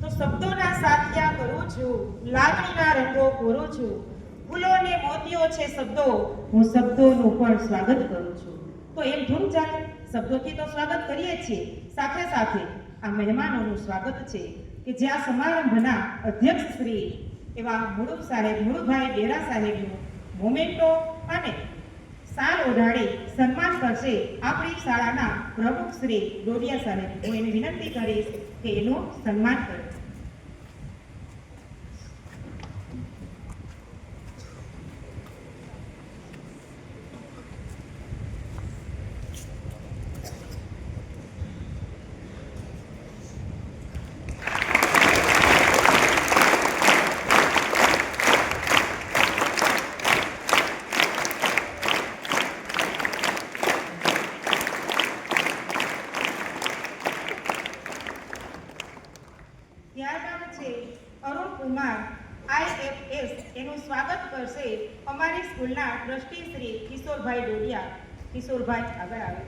તો શબ્દોના સાથિયા કરું છું, લાગણીના રંગો પૂરું છું. ફૂલો ને મોતીઓ છે શબ્દો, હું શબ્દોનું પણ સ્વાગત કરું છું. તો એમ થોડું ચાલે, શબ્દોથી તો સ્વાગત કરીએ છીએ, સાથે સાથે આ મહેમાનોનું સ્વાગત છે કે જ્યાં સમારંભના અધ્યક્ષ શ્રી એવા મુળુભાઈ બેરા સાહેબનું મોમેન્ટો અને સાલ ઓઢાડી સન્માન કરશે આપણી શાળાના પ્રમુખ શ્રી ડોડિયા સાહેબ. હું એને વિનંતી કરીશ કે એનું સન્માન કરે. ત્યારબાદ છે અરુણ કુમાર IFS, એનું સ્વાગત કરશે અમારી સ્કૂલના ટ્રસ્ટી શ્રી કિશોરભાઈ ડોડિયા. કિશોરભાઈ આગળ આવે.